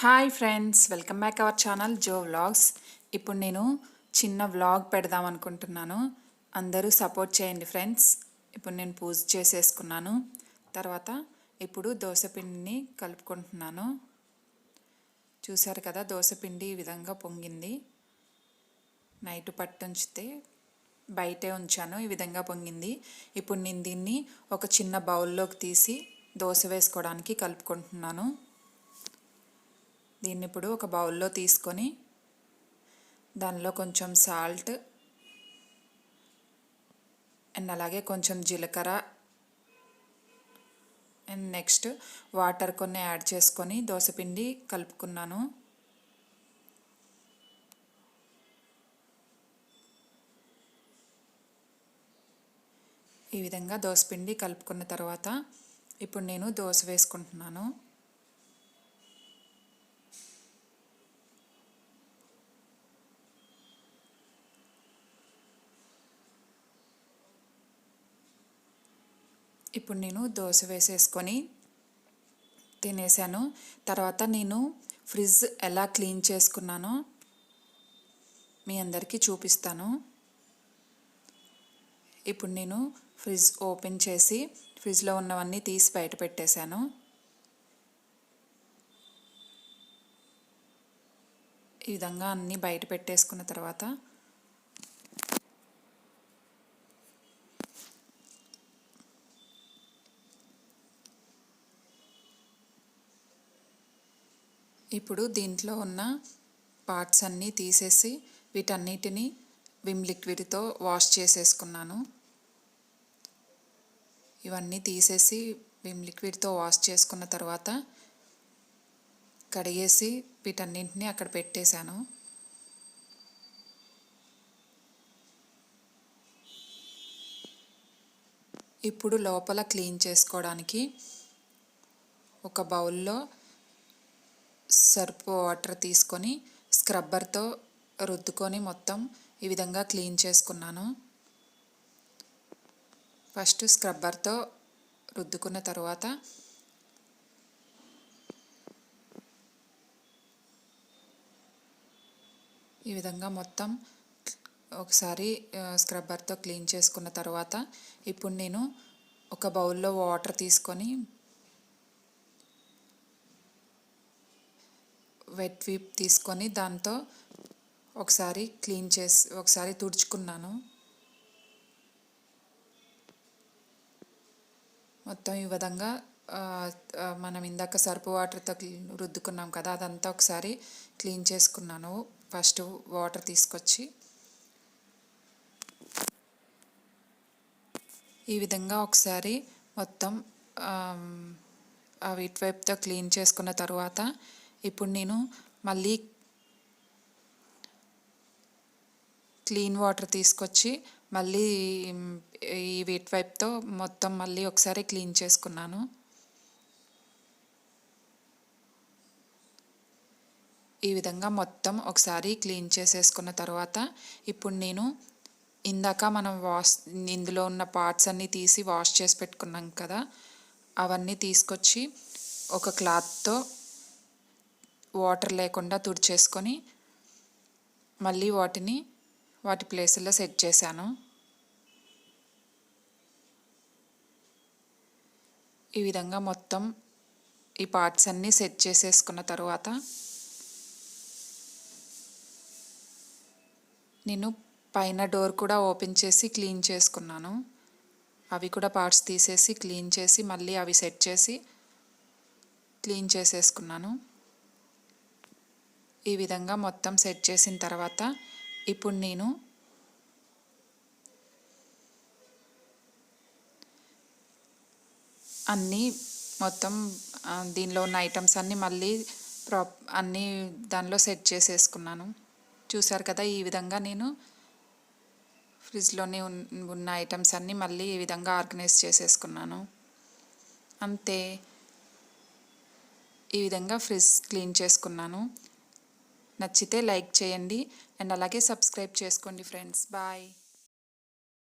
Hi friends, welcome back our channel Jo vlogs. ఇప్పుడు నేను చిన్న వ్లాగ్ పెడదాం అనుకుంటున్నాను. అందరూ సపోర్ట్ చేయండి ఫ్రెండ్స్. ఇప్పుడు నేను పూజ చేసేసుకున్నాను. తర్వాత ఇప్పుడు దోసపిండిని కలుపుకుంటున్నాను. చూసారు కదా, దోసపిండి ఈ విధంగా పొంగింది. నైట్ పట్టుంచితే బయటే ఉంచాను, ఈ విధంగా పొంగింది. ఇప్పుడు నేను దీన్ని ఒక చిన్న బౌల్లోకి తీసి దోశ వేసుకోవడానికి కలుపుకుంటున్నాను. దీన్ని ఇప్పుడు ఒక బౌల్లో తీసుకొని దానిలో కొంచెం సాల్ట్ అండ్ అలాగే కొంచెం జీలకర్ర అండ్ నెక్స్ట్ వాటర్ కొన్ని యాడ్ చేసుకొని దోసపిండి కలుపుకున్నాను. ఈ విధంగా దోసపిండి కలుపుకున్న తర్వాత ఇప్పుడు నేను దోశ వేసుకుంటున్నాను. ఇప్పుడు నేను దోశ వేసేసుకొని తినేసాను. తర్వాత నేను ఫ్రిడ్జ్ ఎలా క్లీన్ చేసుకున్నానో మీ అందరికీ చూపిస్తాను. ఇప్పుడు నేను ఫ్రిడ్జ్ ఓపెన్ చేసి ఫ్రిడ్జ్లో ఉన్నవన్నీ తీసి బయట పెట్టేశాను. ఈ విధంగా అన్నీ బయట పెట్టేసుకున్న తర్వాత ఇప్పుడు దీంట్లో ఉన్న పార్ట్స్ అన్నీ తీసేసి వీటన్నిటిని విమ్ లిక్విడ్తో వాష్ చేసేసుకున్నాను. ఇవన్నీ తీసేసి విమ్ లిక్విడ్తో వాష్ చేసుకున్న తర్వాత కడిగేసి వీటన్నింటినీ అక్కడ పెట్టేశాను. ఇప్పుడు లోపల క్లీన్ చేసుకోవడానికి ఒక బౌల్లో సర్ఫ్ వాటర్ తీసుకొని స్క్రబ్బర్తో రుద్దుకొని మొత్తం ఈ విధంగా క్లీన్ చేసుకున్నాను. ఫస్ట్ స్క్రబ్బర్తో రుద్దుకున్న తర్వాత ఈ విధంగా మొత్తం ఒకసారి స్క్రబ్బర్తో క్లీన్ చేసుకున్న తర్వాత ఇప్పుడు నేను ఒక బౌల్లో వాటర్ తీసుకొని వెట్ వీప్ తీసుకొని దాంతో ఒకసారి క్లీన్ చేసి ఒకసారి తుడుచుకున్నాను. మొత్తం ఈ విధంగా మనం ఇందాక సర్పు వాటర్తో రుద్దుకున్నాం కదా, అదంతా ఒకసారి క్లీన్ చేసుకున్నాను. ఫస్ట్ వాటర్ తీసుకొచ్చి ఈ విధంగా ఒకసారి మొత్తం వీట్ వైపుతో క్లీన్ చేసుకున్న తర్వాత ఇప్పుడు నేను మళ్ళీ క్లీన్ వాటర్ తీసుకొచ్చి మళ్ళీ ఈ వీట్ వైప్తో మొత్తం మళ్ళీ ఒకసారి క్లీన్ చేసుకున్నాను. ఈ విధంగా మొత్తం ఒకసారి క్లీన్ చేసేసుకున్న తర్వాత ఇప్పుడు నేను ఇందాక మనం ఇందులో ఉన్న పార్ట్స్ అన్నీ తీసి వాష్ చేసి పెట్టుకున్నాం కదా, అవన్నీ తీసుకొచ్చి ఒక క్లాత్తో వాటర్ లేకుండా తుడిచేసుకొని మళ్ళీ వాటి ప్లేసుల్లో సెట్ చేశాను. ఈ విధంగా మొత్తం ఈ పార్ట్స్ అన్నీ సెట్ చేసేసుకున్న తర్వాత నేను పైన డోర్ కూడా ఓపెన్ చేసి క్లీన్ చేసుకున్నాను. అవి కూడా పార్ట్స్ తీసేసి క్లీన్ చేసి మళ్ళీ అవి సెట్ చేసి క్లీన్ చేసేసుకున్నాను. ఈ విధంగా మొత్తం సెట్ చేసిన తర్వాత ఇప్పుడు నేను అన్నీ మొత్తం దీనిలో ఉన్న ఐటమ్స్ అన్నీ మళ్ళీ అన్నీ దానిలో సెట్ చేసేసుకున్నాను. చూసారు కదా, ఈ విధంగా నేను ఫ్రిడ్జ్లోనే ఉన్న ఐటమ్స్ అన్నీ మళ్ళీ ఈ విధంగా ఆర్గనైజ్ చేసేసుకున్నాను. అంతే, ఈ విధంగా ఫ్రిడ్జ్ క్లీన్ చేసుకున్నాను. నచ్చితే లైక్ చేయండి అండ్ అలాగే సబ్స్క్రైబ్ చేసుకోండి ఫ్రెండ్స్. బాయ్.